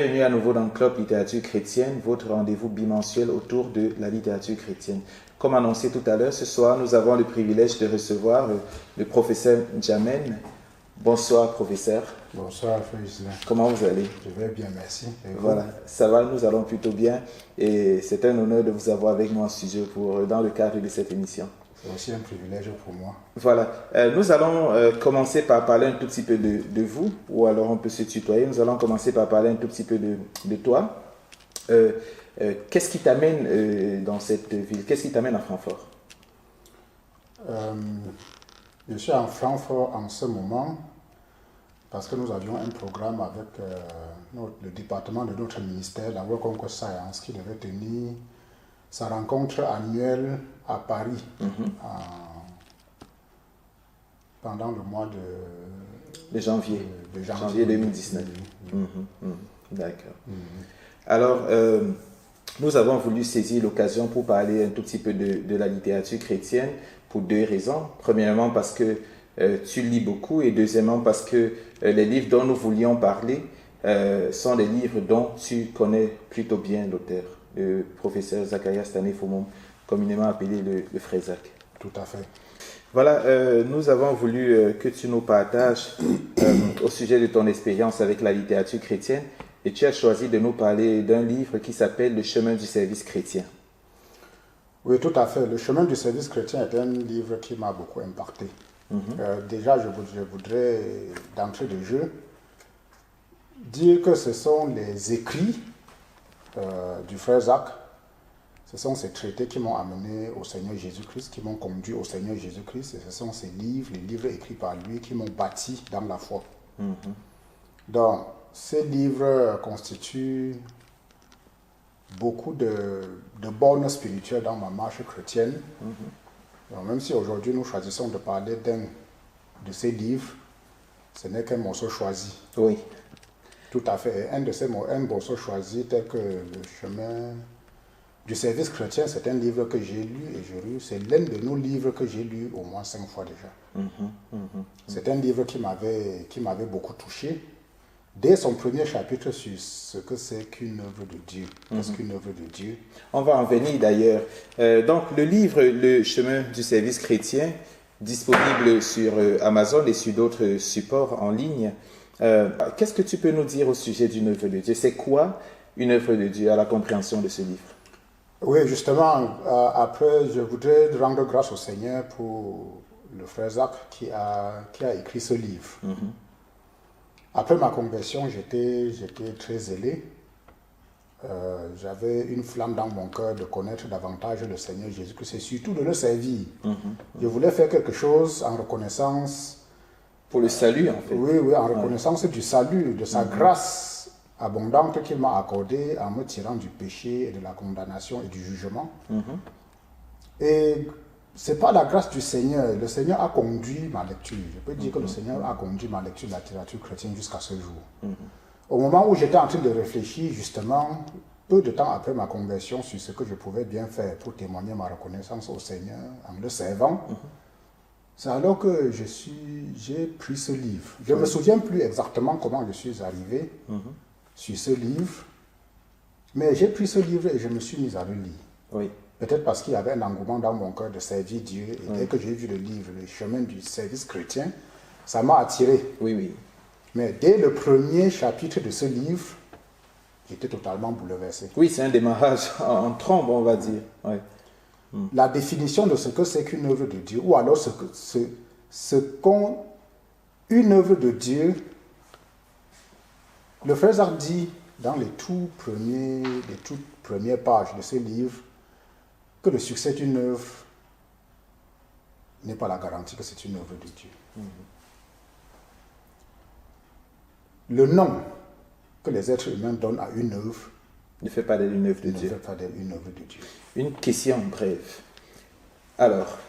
Bienvenue à nouveau dans Club Littérature Chrétienne, votre rendez-vous bimensuel autour de la littérature chrétienne. Comme annoncé tout à l'heure, ce soir, nous avons le privilège de recevoir le professeur Njamen. Bonsoir, professeur. Bonsoir, Frère Isla. Comment vous allez? Je vais bien, merci. Voilà, ça va, nous allons plutôt bien. Et c'est un honneur de vous avoir avec nous en studio dans le cadre de cette émission. C'est aussi un privilège pour moi. Voilà, nous allons commencer par parler un tout petit peu de vous, ou alors on peut se tutoyer. Nous allons commencer par parler un tout petit peu de toi. Qu'est-ce qui t'amène dans cette ville? Qu'est-ce qui t'amène à Francfort? Je suis à Francfort en ce moment parce que nous avions un programme avec le département de notre ministère, la Work Concours Science, qui devait tenir sa rencontre annuelle à Paris pendant le mois de janvier 2019. D'accord. Alors, nous avons voulu saisir l'occasion pour parler un tout petit peu de la littérature chrétienne pour deux raisons. Premièrement, parce que tu lis beaucoup, et deuxièmement, parce que les livres dont nous voulions parler sont des livres dont tu connais plutôt bien l'auteur, le professeur Zacharias Stanley-Fomon, communément appelé le Frère Zach. Tout à fait. Voilà, nous avons voulu que tu nous partages au sujet de ton expérience avec la littérature chrétienne, et tu as choisi de nous parler d'un livre qui s'appelle Le chemin du service chrétien. Oui, tout à fait. Le chemin du service chrétien est un livre qui m'a beaucoup impacté. Déjà, je voudrais, d'entrée de jeu, dire que ce sont les écrits du Frère Zach. Ce sont ces traités qui m'ont amené au Seigneur Jésus-Christ, qui m'ont conduit au Seigneur Jésus-Christ. Et ce sont ces livres, les livres écrits par lui, qui m'ont bâti dans la foi. Donc, ces livres constituent beaucoup de bornes spirituelles dans ma marche chrétienne. Donc, même si aujourd'hui nous choisissons de parler d'un de ces livres, ce n'est qu'un morceau choisi. Oui. Tout à fait. Un morceau choisi tel que Le chemin du service chrétien, c'est un livre que j'ai lu et je lu. C'est l'un de nos livres que j'ai lu au moins 5 fois déjà. C'est un livre qui m'avait beaucoup touché. Dès son premier chapitre sur ce que c'est qu'une œuvre de Dieu. Qu'est-ce qu'une œuvre de Dieu? On va en venir d'ailleurs. Donc, le livre Le chemin du service chrétien, disponible sur Amazon et sur d'autres supports en ligne. Qu'est-ce que tu peux nous dire au sujet d'une œuvre de Dieu? C'est quoi une œuvre de Dieu à la compréhension de ce livre? Oui, justement, après, je voudrais rendre grâce au Seigneur pour le frère Zach qui a écrit ce livre. Après ma conversion, j'étais très zélé. J'avais une flamme dans mon cœur de connaître davantage le Seigneur Jésus-Christ et surtout de le servir. Je voulais faire quelque chose en reconnaissance. Pour le salut, en fait. Oui, en reconnaissance du salut, de sa grâce abondante qu'il m'a accordée en me tirant du péché et de la condamnation et du jugement. Et c'est pas la grâce du Seigneur. Le Seigneur a conduit ma lecture. Je peux dire que le Seigneur a conduit ma lecture de la littérature chrétienne jusqu'à ce jour. Au moment où j'étais en train de réfléchir, justement, peu de temps après ma conversion, sur ce que je pouvais bien faire pour témoigner ma reconnaissance au Seigneur en le servant, c'est alors que j'ai pris ce livre. Je ne me souviens plus exactement comment je suis arrivé sur ce livre, mais j'ai pris ce livre et je me suis mis à le lire. Oui. Peut-être parce qu'il y avait un engouement dans mon cœur de servir Dieu. Et dès que j'ai vu le livre, Le chemin du service chrétien, ça m'a attiré. Oui. Mais dès le premier chapitre de ce livre, j'étais totalement bouleversé. Oui, c'est un démarrage en trombe, on va dire. Ouais. La définition de ce que c'est qu'une œuvre de Dieu, ou alors une œuvre de Dieu, le frère Zach dit dans les toutes premières pages de ce livre que le succès d'une œuvre n'est pas la garantie que c'est une œuvre de Dieu. Le nom que les êtres humains donnent à une œuvre ne fait pas d'elle une œuvre de Dieu. Ne fait pas d'elle une œuvre de Dieu. Une question brève. Alors,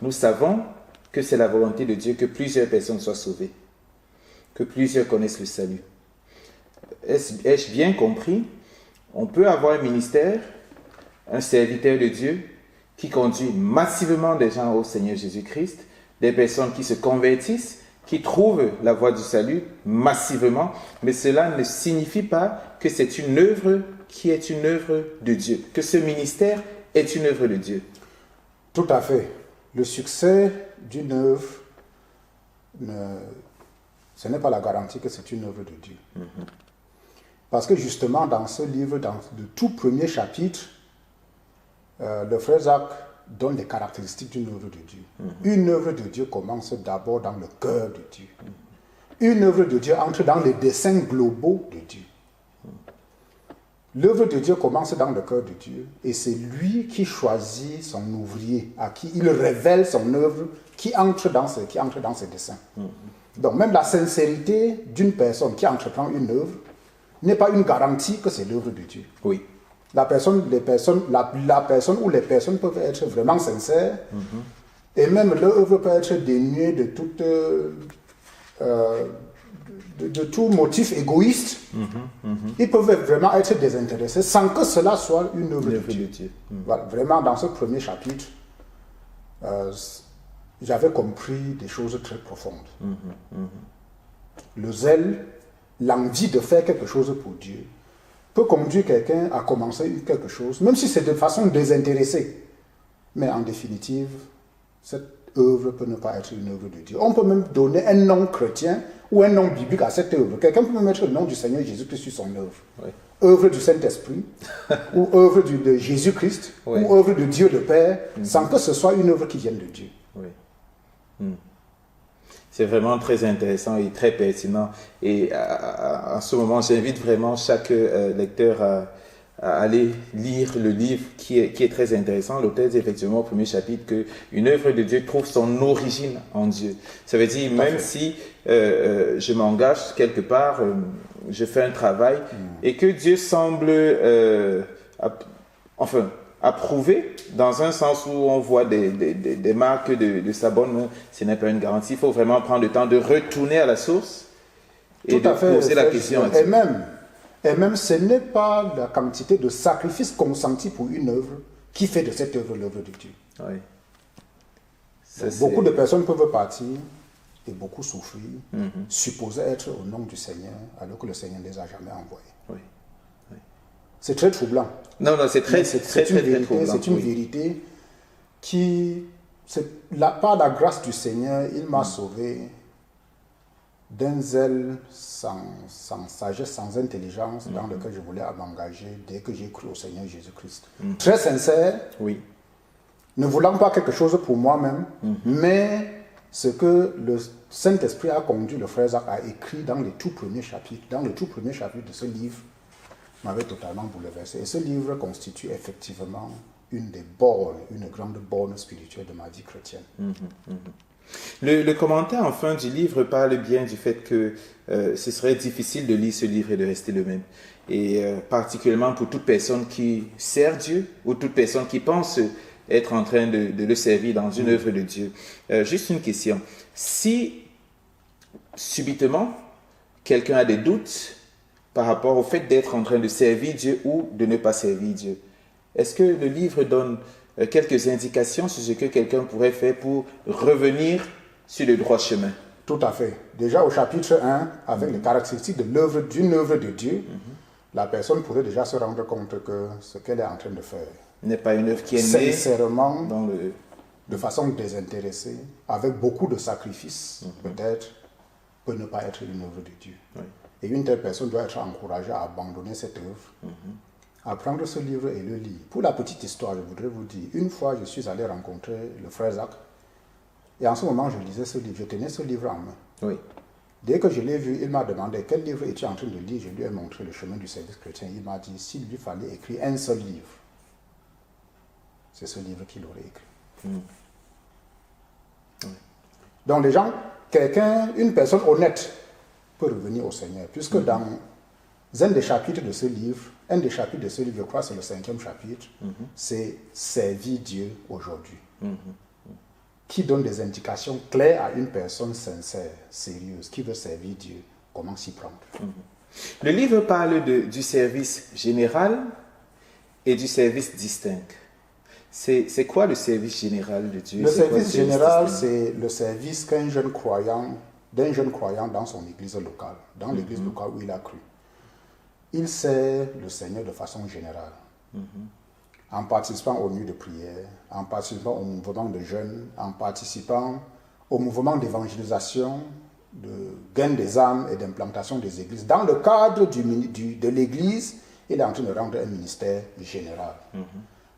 nous savons que c'est la volonté de Dieu que plusieurs personnes soient sauvées, que plusieurs connaissent le salut. Ai-je bien compris? On peut avoir un ministère, un serviteur de Dieu qui conduit massivement des gens au Seigneur Jésus-Christ, des personnes qui se convertissent qui trouvent la voie du salut massivement, mais cela ne signifie pas que c'est une œuvre qui est une œuvre de Dieu, que ce ministère est une œuvre de Dieu. Tout à fait. Le succès d'une œuvre, ce n'est pas la garantie que c'est une œuvre de Dieu. Parce que justement, dans ce livre, dans le tout premier chapitre, le frère Jacques donne les caractéristiques d'une œuvre de Dieu. Une œuvre de Dieu commence d'abord dans le cœur de Dieu. Une œuvre de Dieu entre dans les desseins globaux de Dieu. L'œuvre de Dieu commence dans le cœur de Dieu et c'est lui qui choisit son ouvrier, à qui il révèle son œuvre, qui entre dans ses desseins. Donc même la sincérité d'une personne qui entreprend une œuvre n'est pas une garantie que c'est l'œuvre de Dieu. Oui. La personne ou les personnes peuvent être vraiment sincères et même leur œuvre peut être dénuée de tout motif égoïste. Ils peuvent vraiment être désintéressés sans que cela soit une œuvre de Dieu. Voilà, vraiment, dans ce premier chapitre, j'avais compris des choses très profondes. Le zèle, l'envie de faire quelque chose pour Dieu peut conduire quelqu'un à commencer quelque chose, même si c'est de façon désintéressée. Mais en définitive, cette œuvre peut ne pas être une œuvre de Dieu. On peut même donner un nom chrétien ou un nom biblique à cette œuvre. Quelqu'un peut même mettre le nom du Seigneur Jésus-Christ sur son œuvre. Oui. Œuvre du Saint-Esprit, ou œuvre de Jésus-Christ, oui. Ou œuvre de Dieu le Père, sans que ce soit une œuvre qui vienne de Dieu. Oui. C'est vraiment très intéressant et très pertinent. Et en ce moment, j'invite vraiment chaque lecteur à aller lire le livre qui est très intéressant. L'auteur dit effectivement au premier chapitre qu'une œuvre de Dieu trouve son origine en Dieu. Ça veut dire même si je m'engage quelque part, je fais un travail et que Dieu semble approuver dans un sens où on voit des marques de sa bonne main, ce n'est pas une garantie. Il faut vraiment prendre le temps de retourner à la source et de poser la question à Dieu. Et même, ce n'est pas la quantité de sacrifices consentis pour une œuvre qui fait de cette œuvre l'œuvre de Dieu. Oui. Beaucoup de personnes peuvent partir et beaucoup souffrir, supposer être au nom du Seigneur, alors que le Seigneur ne les a jamais envoyés. Oui. C'est très troublant. Non, c'est très troublant. C'est une vérité qui, par la grâce du Seigneur, il m'a sauvé d'un zèle sans sagesse, sans intelligence, dans lequel je voulais m'engager dès que j'ai cru au Seigneur Jésus-Christ. Très sincère, ne voulant pas quelque chose pour moi-même, mais ce que le Saint-Esprit a conduit le frère Jacques à écrire dans le tout premier chapitre de ce livre, m'avait totalement bouleversé. Et ce livre constitue effectivement une grande borne spirituelle de ma vie chrétienne. Le commentaire en fin du livre parle bien du fait que ce serait difficile de lire ce livre et de rester le même. Et particulièrement pour toute personne qui sert Dieu ou toute personne qui pense être en train de le servir dans une œuvre de Dieu. Juste une question. Si subitement quelqu'un a des doutes par rapport au fait d'être en train de servir Dieu ou de ne pas servir Dieu, est-ce que le livre donne quelques indications sur ce que quelqu'un pourrait faire pour revenir sur le droit chemin? Tout à fait. Déjà au chapitre 1, avec les caractéristiques d'une œuvre de Dieu, la personne pourrait déjà se rendre compte que ce qu'elle est en train de faire n'est pas une œuvre qui est née sincèrement, de façon désintéressée, avec beaucoup de sacrifices, peut-être, peut ne pas être une œuvre de Dieu. Et une telle personne doit être encouragée à abandonner cette œuvre, à prendre ce livre et le lire. Pour la petite histoire, je voudrais vous dire, une fois je suis allé rencontrer le frère Jacques, et en ce moment je lisais ce livre, je tenais ce livre en main. Dès que je l'ai vu, il m'a demandé quel livre es-tu en train de lire. Je lui ai montré le chemin du service chrétien. Il m'a dit s'il lui fallait écrire un seul livre, c'est ce livre qu'il aurait écrit. Donc les gens, une personne honnête peut revenir au Seigneur, puisque dans un des chapitres de ce livre, je crois c'est le 5e chapitre, c'est servir Dieu aujourd'hui. Qui donne des indications claires à une personne sincère, sérieuse, qui veut servir Dieu, comment s'y prendre. Le livre parle du service général et du service distinct. C'est quoi le service général de Dieu? Le service général, c'est le service qu'un jeune croyant d'un jeune croyant dans son église locale, dans l'église locale où il a cru. Il sert le Seigneur de façon générale, en participant aux nuits de prière, en participant au mouvement de jeûne, en participant au mouvement d'évangélisation, de gain des âmes et d'implantation des églises. Dans le cadre de l'église, il est en train de rendre un ministère général.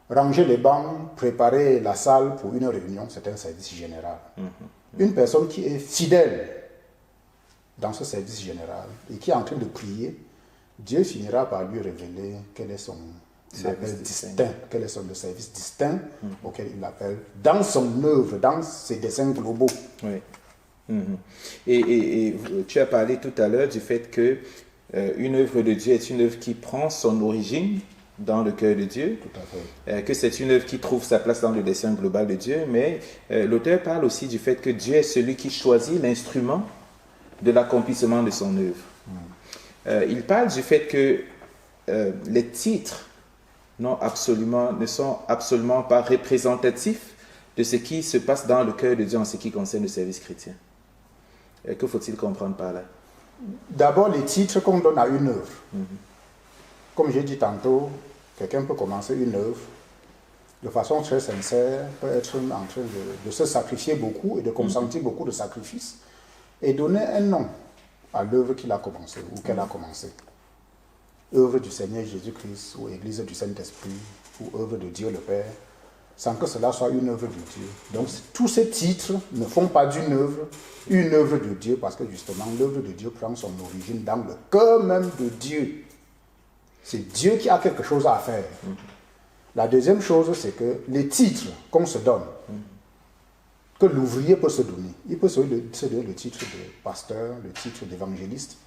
Ranger les bancs, préparer la salle pour une réunion, c'est un service général. Une personne qui est fidèle dans ce service général et qui est en train de prier, Dieu finira par lui révéler quel est son service distinct, quel est le service distinct auquel il l'appelle, dans son œuvre, dans ses desseins globaux. Oui. Et tu as parlé tout à l'heure du fait que une œuvre de Dieu est une œuvre qui prend son origine dans le cœur de Dieu, Tout à fait. que c'est une œuvre qui trouve sa place dans le dessein global de Dieu, mais l'auteur parle aussi du fait que Dieu est celui qui choisit l'instrument de l'accomplissement de son œuvre. Il parle du fait que les titres ne sont absolument pas représentatifs de ce qui se passe dans le cœur de Dieu en ce qui concerne le service chrétien. Que faut-il comprendre par là? D'abord, les titres qu'on donne à une œuvre. Comme j'ai dit tantôt, quelqu'un peut commencer une œuvre de façon très sincère, peut être en train de se sacrifier beaucoup et de consentir beaucoup de sacrifices et donner un nom à l'œuvre qu'il a commencée ou qu'elle a commencée. Œuvre du Seigneur Jésus-Christ ou Église du Saint-Esprit ou œuvre de Dieu le Père, sans que cela soit une œuvre de Dieu. Donc tous ces titres ne font pas d'une œuvre une œuvre de Dieu, parce que justement l'œuvre de Dieu prend son origine dans le cœur même de Dieu. C'est Dieu qui a quelque chose à faire. La deuxième chose, c'est que les titres qu'on se donne, que l'ouvrier peut se donner, il peut se donner le titre de pasteur, le titre d'évangéliste,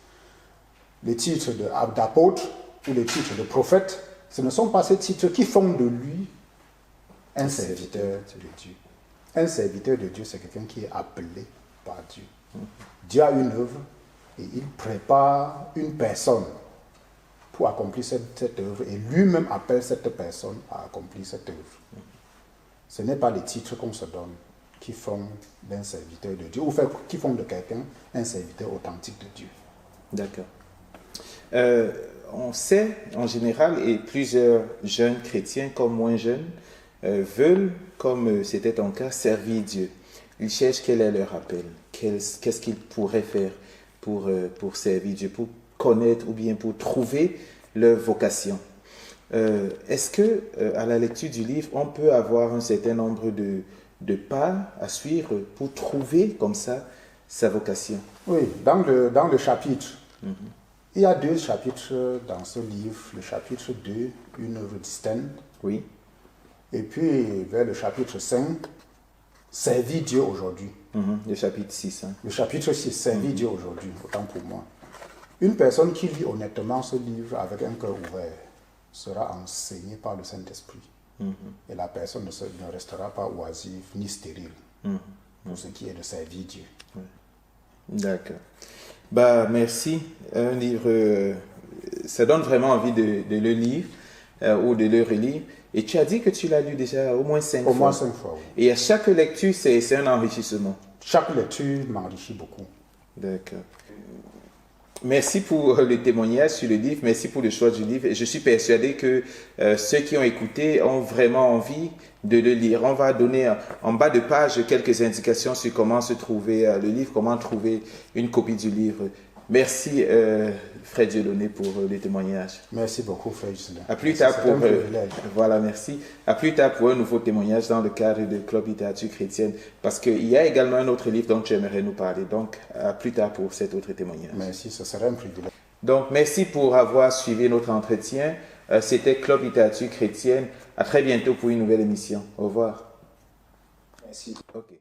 le titre d'apôtre ou le titre de prophète. Ce ne sont pas ces titres qui font de lui un serviteur de Dieu. Un serviteur de Dieu, c'est quelqu'un qui est appelé par Dieu. Dieu a une œuvre et il prépare une personne pour accomplir cette œuvre et lui-même appelle cette personne à accomplir cette œuvre. Ce n'est pas les titres qu'on se donne qui font d'un serviteur de Dieu ou qui font de quelqu'un un serviteur authentique de Dieu. D'accord. On sait en général, et plusieurs jeunes chrétiens comme moins jeunes veulent, comme c'était ton cas, servir Dieu. Ils cherchent quel est leur appel, qu'est-ce qu'ils pourraient faire pour servir Dieu, pour connaître ou bien pour trouver leur vocation. Est-ce que à la lecture du livre, on peut avoir un certain nombre de pas à suivre pour trouver comme ça sa vocation? Oui, dans le chapitre, il y a 2 chapitres dans ce livre. Le chapitre 2, une œuvre distincte. Oui. Et puis vers le chapitre 5, servir Dieu aujourd'hui. Le chapitre 6. Le chapitre 6, servir Dieu aujourd'hui, autant pour moi. Une personne qui lit honnêtement ce livre avec un cœur ouvert sera enseignée par le Saint-Esprit. Et la personne ne restera pas oisive ni stérile pour ce qui est de servir Dieu. D'accord. Merci. Un livre, ça donne vraiment envie de le lire ou de le relire. Et tu as dit que tu l'as lu déjà au moins 5 fois. Au moins 5 fois, oui. Et à chaque lecture, c'est un enrichissement. Chaque lecture m'enrichit beaucoup. D'accord. Merci pour le témoignage sur le livre, merci pour le choix du livre. Je suis persuadé que ceux qui ont écouté ont vraiment envie de le lire. On va donner en bas de page quelques indications sur comment se trouver le livre, comment trouver une copie du livre. Merci Frère Dieudonné pour le témoignage. Merci beaucoup Frère Gislain. À plus tard pour voilà, merci. À plus tard pour un nouveau témoignage dans le cadre de Club Littérature Chrétienne, parce qu'il y a également un autre livre dont tu aimerais nous parler. Donc à plus tard pour cet autre témoignage. Merci, ce serait un privilège. Donc merci pour avoir suivi notre entretien. C'était Club Littérature Chrétienne. À très bientôt pour une nouvelle émission. Au revoir. Merci. Ok.